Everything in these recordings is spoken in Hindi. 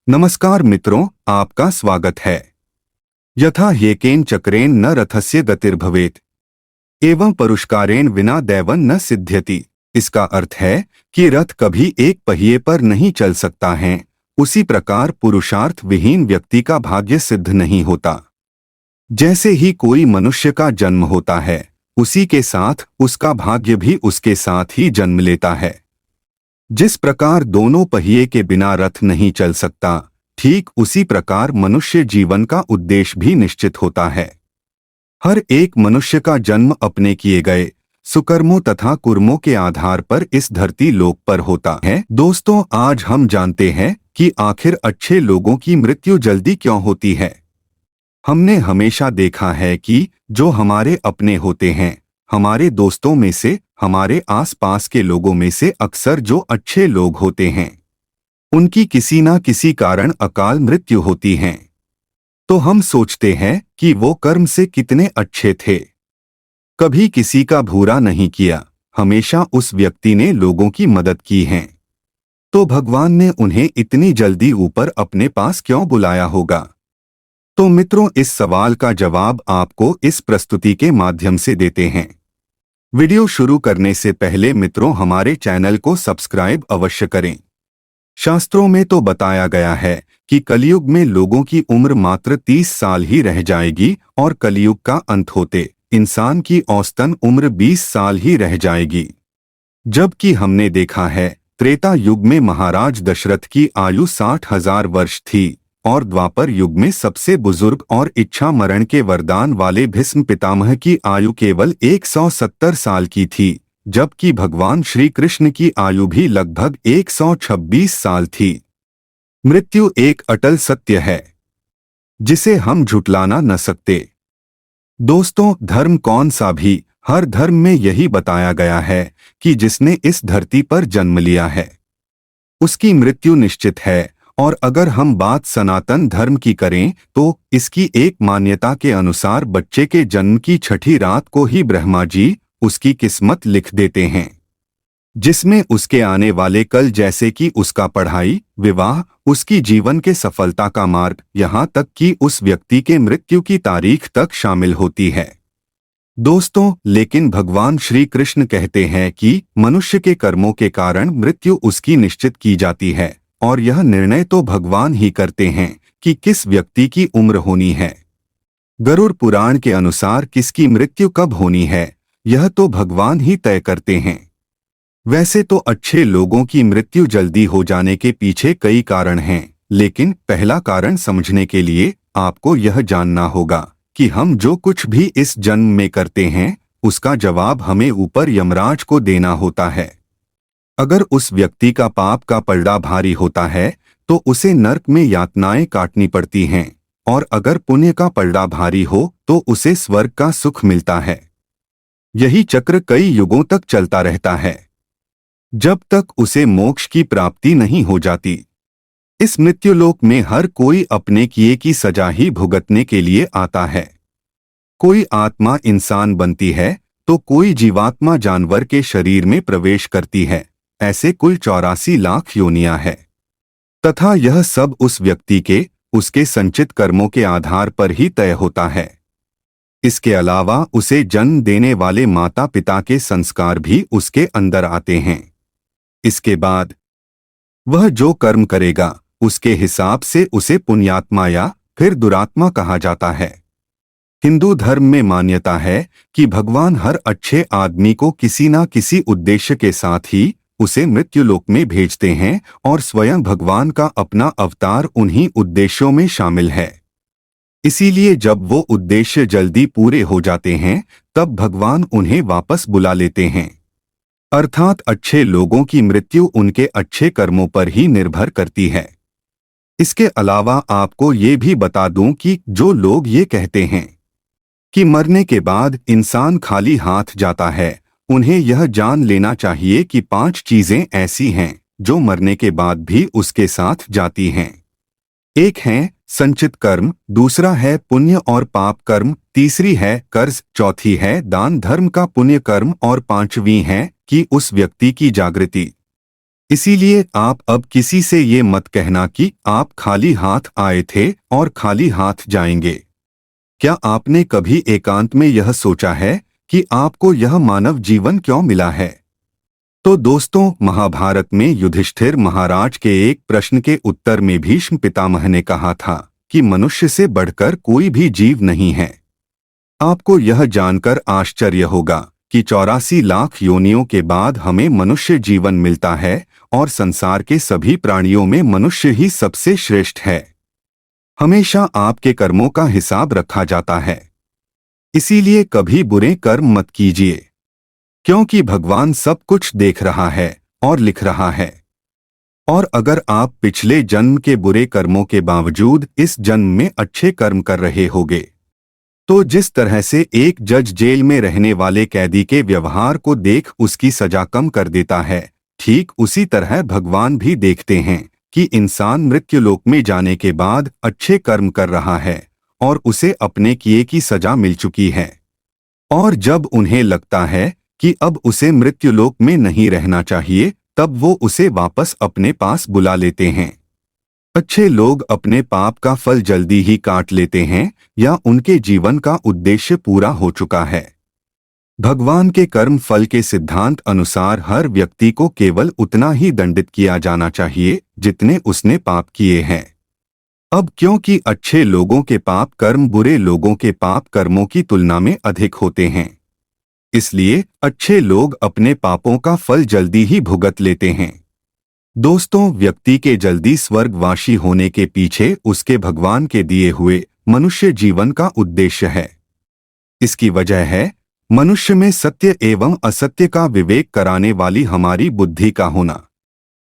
नमस्कार मित्रों, आपका स्वागत है। यथा ह्येकेन चक्रेण न रथस्य गतिर्भवेत् एवं पुरुषकारेण विना दैवन न सिद्ध्यति। इसका अर्थ है कि रथ कभी एक पहिए पर नहीं चल सकता है, उसी प्रकार पुरुषार्थ विहीन व्यक्ति का भाग्य सिद्ध नहीं होता। जैसे ही कोई मनुष्य का जन्म होता है, उसी के साथ उसका भाग्य भी उसके साथ ही जन्म लेता है। जिस प्रकार दोनों पहिए के बिना रथ नहीं चल सकता, ठीक उसी प्रकार मनुष्य जीवन का उद्देश्य भी निश्चित होता है। हर एक मनुष्य का जन्म अपने किए गए सुकर्मों तथा कुर्मों के आधार पर इस धरती लोक पर होता है। दोस्तों, आज हम जानते हैं कि आखिर अच्छे लोगों की मृत्यु जल्दी क्यों होती है। हमने हमेशा देखा है कि जो हमारे अपने होते हैं, हमारे दोस्तों में से, हमारे आसपास के लोगों में से अक्सर जो अच्छे लोग होते हैं, उनकी किसी न किसी कारण अकाल मृत्यु होती है। तो हम सोचते हैं कि वो कर्म से कितने अच्छे थे, कभी किसी का बुरा नहीं किया, हमेशा उस व्यक्ति ने लोगों की मदद की है, तो भगवान ने उन्हें इतनी जल्दी ऊपर अपने पास क्यों बुलाया होगा। तो मित्रों, इस सवाल का जवाब आपको इस प्रस्तुति के माध्यम से देते हैं। वीडियो शुरू करने से पहले मित्रों, हमारे चैनल को सब्सक्राइब अवश्य करें। शास्त्रों में तो बताया गया है कि कलयुग में लोगों की उम्र मात्र 30 साल ही रह जाएगी और कलयुग का अंत होते इंसान की औसतन उम्र 20 साल ही रह जाएगी। जबकि हमने देखा है त्रेता युग में महाराज दशरथ की आयु 60,000 वर्ष थी और द्वापर युग में सबसे बुजुर्ग और इच्छा मरण के वरदान वाले भीष्म पितामह की आयु केवल 170 साल की थी, जबकि भगवान श्री कृष्ण की आयु भी लगभग 126 साल थी। मृत्यु एक अटल सत्य है जिसे हम झुटलाना न सकते। दोस्तों, धर्म कौन सा भी, हर धर्म में यही बताया गया है कि जिसने इस धरती पर जन्म लिया है उसकी मृत्यु निश्चित है। और अगर हम बात सनातन धर्म की करें तो इसकी एक मान्यता के अनुसार बच्चे के जन्म की छठी रात को ही ब्रह्मा जी उसकी किस्मत लिख देते हैं, जिसमें उसके आने वाले कल जैसे कि उसका पढ़ाई, विवाह, उसकी जीवन के सफलता का मार्ग, यहाँ तक कि उस व्यक्ति के मृत्यु की तारीख तक शामिल होती है। दोस्तों, लेकिन भगवान श्री कृष्ण कहते हैं कि मनुष्य के कर्मों के कारण मृत्यु उसकी निश्चित की जाती है और यह निर्णय तो भगवान ही करते हैं कि किस व्यक्ति की उम्र होनी है। गरुड़ पुराण के अनुसार किसकी मृत्यु कब होनी है, यह तो भगवान ही तय करते हैं। वैसे तो अच्छे लोगों की मृत्यु जल्दी हो जाने के पीछे कई कारण हैं, लेकिन पहला कारण समझने के लिए आपको यह जानना होगा कि हम जो कुछ भी इस जन्म में करते हैं उसका जवाब हमें ऊपर यमराज को देना होता है। अगर उस व्यक्ति का पाप का पलड़ा भारी होता है तो उसे नरक में यातनाएं काटनी पड़ती हैं, और अगर पुण्य का पलड़ा भारी हो तो उसे स्वर्ग का सुख मिलता है। यही चक्र कई युगों तक चलता रहता है, जब तक उसे मोक्ष की प्राप्ति नहीं हो जाती। इस मृत्युलोक में हर कोई अपने किए की सजा ही भुगतने के लिए आता है। कोई आत्मा इंसान बनती है तो कोई जीवात्मा जानवर के शरीर में प्रवेश करती है। ऐसे कुल 84 लाख योनियां है, तथा यह सब उस व्यक्ति के उसके संचित कर्मों के आधार पर ही तय होता है। इसके अलावा उसे जन्म देने वाले माता पिता के संस्कार भी उसके अंदर आते हैं। इसके बाद वह जो कर्म करेगा उसके हिसाब से उसे पुण्यात्मा या फिर दुरात्मा कहा जाता है। हिंदू धर्म में मान्यता है कि भगवान हर अच्छे आदमी को किसी न किसी उद्देश्य के साथ ही उसे मृत्युलोक में भेजते हैं और स्वयं भगवान का अपना अवतार उन्हीं उद्देश्यों में शामिल है। इसीलिए जब वो उद्देश्य जल्दी पूरे हो जाते हैं तब भगवान उन्हें वापस बुला लेते हैं। अर्थात अच्छे लोगों की मृत्यु उनके अच्छे कर्मों पर ही निर्भर करती है। इसके अलावा आपको ये भी बता दूं कि जो लोग ये कहते हैं कि मरने के बाद इंसान खाली हाथ जाता है, उन्हें यह जान लेना चाहिए कि 5 चीजें ऐसी हैं जो मरने के बाद भी उसके साथ जाती हैं। एक है संचित कर्म, दूसरा है पुण्य और पाप कर्म, तीसरी है कर्ज, चौथी है दान धर्म का पुण्य कर्म और पांचवी है कि उस व्यक्ति की जागृति। इसीलिए आप अब किसी से ये मत कहना कि आप खाली हाथ आए थे और खाली हाथ जाएंगे। क्या आपने कभी एकांत में यह सोचा है कि आपको यह मानव जीवन क्यों मिला है? तो दोस्तों, महाभारत में युधिष्ठिर महाराज के एक प्रश्न के उत्तर में भीष्म पितामह ने कहा था कि मनुष्य से बढ़कर कोई भी जीव नहीं है। आपको यह जानकर आश्चर्य होगा कि 84 लाख योनियों के बाद हमें मनुष्य जीवन मिलता है और संसार के सभी प्राणियों में मनुष्य ही सबसे श्रेष्ठ है। हमेशा आपके कर्मों का हिसाब रखा जाता है, इसीलिए कभी बुरे कर्म मत कीजिए, क्योंकि भगवान सब कुछ देख रहा है और लिख रहा है। और अगर आप पिछले जन्म के बुरे कर्मों के बावजूद इस जन्म में अच्छे कर्म कर रहे होगे, तो जिस तरह से एक जज जेल में रहने वाले कैदी के व्यवहार को देख उसकी सजा कम कर देता है, ठीक उसी तरह भगवान भी देखते हैं कि इंसान मृत्युलोक में जाने के बाद अच्छे कर्म कर रहा है और उसे अपने किए की सजा मिल चुकी है। और जब उन्हें लगता है कि अब उसे मृत्युलोक में नहीं रहना चाहिए, तब वो उसे वापस अपने पास बुला लेते हैं। अच्छे लोग अपने पाप का फल जल्दी ही काट लेते हैं या उनके जीवन का उद्देश्य पूरा हो चुका है। भगवान के कर्म फल के सिद्धांत अनुसार हर व्यक्ति को केवल उतना ही दंडित किया जाना चाहिए जितने उसने पाप किए हैं। अब क्योंकि अच्छे लोगों के पाप कर्म बुरे लोगों के पाप कर्मों की तुलना में अधिक होते हैं, इसलिए अच्छे लोग अपने पापों का फल जल्दी ही भुगत लेते हैं। दोस्तों, व्यक्ति के जल्दी स्वर्गवासी होने के पीछे उसके भगवान के दिए हुए मनुष्य जीवन का उद्देश्य है। इसकी वजह है मनुष्य में सत्य एवं असत्य का विवेक कराने वाली हमारी बुद्धि का होना।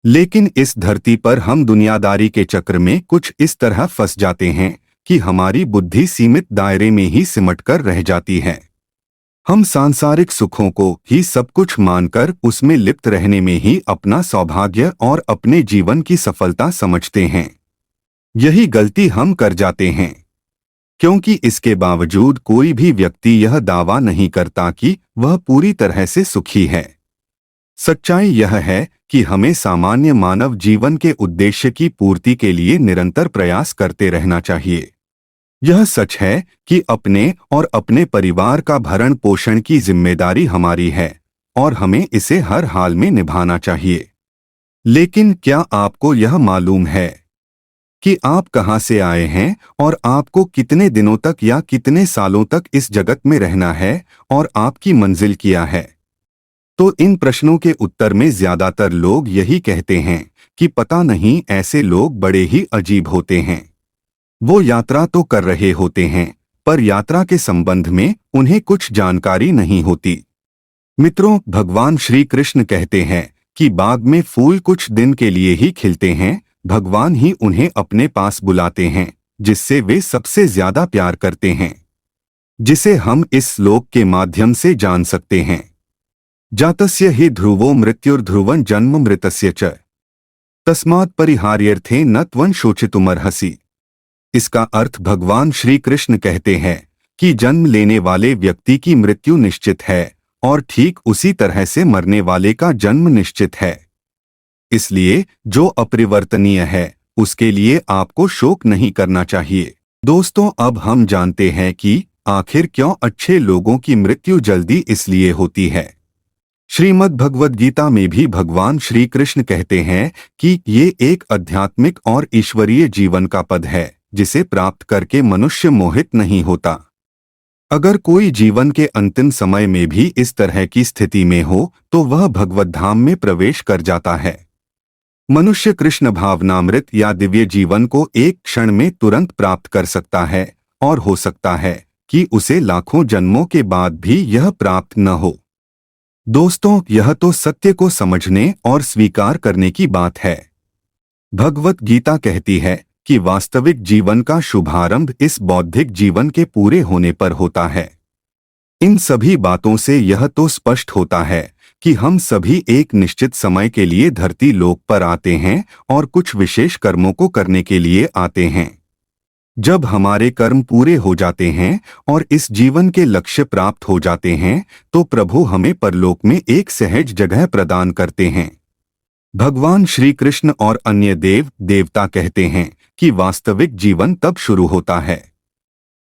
लेकिन इस धरती पर हम दुनियादारी के चक्र में कुछ इस तरह फंस जाते हैं कि हमारी बुद्धि सीमित दायरे में ही सिमटकर रह जाती है। हम सांसारिक सुखों को ही सब कुछ मानकर उसमें लिप्त रहने में ही अपना सौभाग्य और अपने जीवन की सफलता समझते हैं। यही गलती हम कर जाते हैं, क्योंकि इसके बावजूद कोई भी व्यक्ति यह दावा नहीं करता कि वह पूरी तरह से सुखी है। सच्चाई यह है कि हमें सामान्य मानव जीवन के उद्देश्य की पूर्ति के लिए निरंतर प्रयास करते रहना चाहिए। यह सच है कि अपने और अपने परिवार का भरण पोषण की जिम्मेदारी हमारी है और हमें इसे हर हाल में निभाना चाहिए। लेकिन क्या आपको यह मालूम है कि आप कहां से आए हैं और आपको कितने दिनों तक या कितने सालों तक इस जगत में रहना है और आपकी मंजिल क्या है? तो इन प्रश्नों के उत्तर में ज्यादातर लोग यही कहते हैं कि पता नहीं, ऐसे लोग बड़े ही अजीब होते हैं। वो यात्रा तो कर रहे होते हैं, पर यात्रा के संबंध में उन्हें कुछ जानकारी नहीं होती। मित्रों, भगवान श्री कृष्ण कहते हैं कि बाग में फूल कुछ दिन के लिए ही खिलते हैं, भगवान ही उन्हें अपने पास बुलाते हैं जिससे वे सबसे ज्यादा प्यार करते हैं, जिसे हम इस श्लोक के माध्यम से जान सकते हैं। जातस्य हि ध्रुवो मृत्युर्ध्रुवं जन्म मृतस्य च तस्मात् परिहार्यर्थे न त्वं शोचितुमर्हसि। इसका अर्थ भगवान श्री कृष्ण कहते हैं कि जन्म लेने वाले व्यक्ति की मृत्यु निश्चित है और ठीक उसी तरह से मरने वाले का जन्म निश्चित है। इसलिए जो अपरिवर्तनीय है उसके लिए आपको शोक नहीं करना चाहिए। दोस्तों, अब हम जानते हैं कि आखिर क्यों अच्छे लोगों की मृत्यु जल्दी इसलिए होती है। श्रीमद् भगवद गीता में भी भगवान श्री कृष्ण कहते हैं कि ये एक आध्यात्मिक और ईश्वरीय जीवन का पद है जिसे प्राप्त करके मनुष्य मोहित नहीं होता। अगर कोई जीवन के अंतिम समय में भी इस तरह की स्थिति में हो तो वह भगवत धाम में प्रवेश कर जाता है। मनुष्य कृष्ण भावनामृत या दिव्य जीवन को एक क्षण में तुरंत प्राप्त कर सकता है और हो सकता है कि उसे लाखों जन्मों के बाद भी यह प्राप्त न हो। दोस्तों, यह तो सत्य को समझने और स्वीकार करने की बात है। भगवत गीता कहती है कि वास्तविक जीवन का शुभारंभ इस बौद्धिक जीवन के पूरे होने पर होता है। इन सभी बातों से यह तो स्पष्ट होता है कि हम सभी एक निश्चित समय के लिए धरती लोक पर आते हैं और कुछ विशेष कर्मों को करने के लिए आते हैं। जब हमारे कर्म पूरे हो जाते हैं और इस जीवन के लक्ष्य प्राप्त हो जाते हैं तो प्रभु हमें परलोक में एक सहज जगह प्रदान करते हैं। भगवान श्री कृष्ण और अन्य देव देवता कहते हैं कि वास्तविक जीवन तब शुरू होता है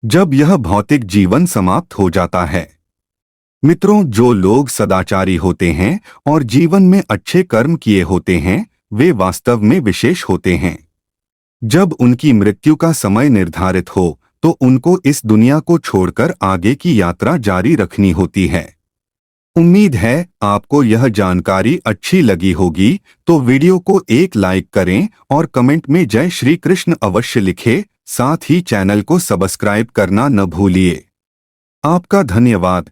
जब यह भौतिक जीवन समाप्त हो जाता है। मित्रों, जो लोग सदाचारी होते हैं और जीवन में अच्छे कर्म किए होते हैं, वे वास्तव में विशेष होते हैं। जब उनकी मृत्यु का समय निर्धारित हो तो उनको इस दुनिया को छोड़कर आगे की यात्रा जारी रखनी होती है। उम्मीद है आपको यह जानकारी अच्छी लगी होगी, तो वीडियो को एक लाइक करें और कमेंट में जय श्री कृष्ण अवश्य लिखें। साथ ही चैनल को सब्सक्राइब करना न भूलिए। आपका धन्यवाद।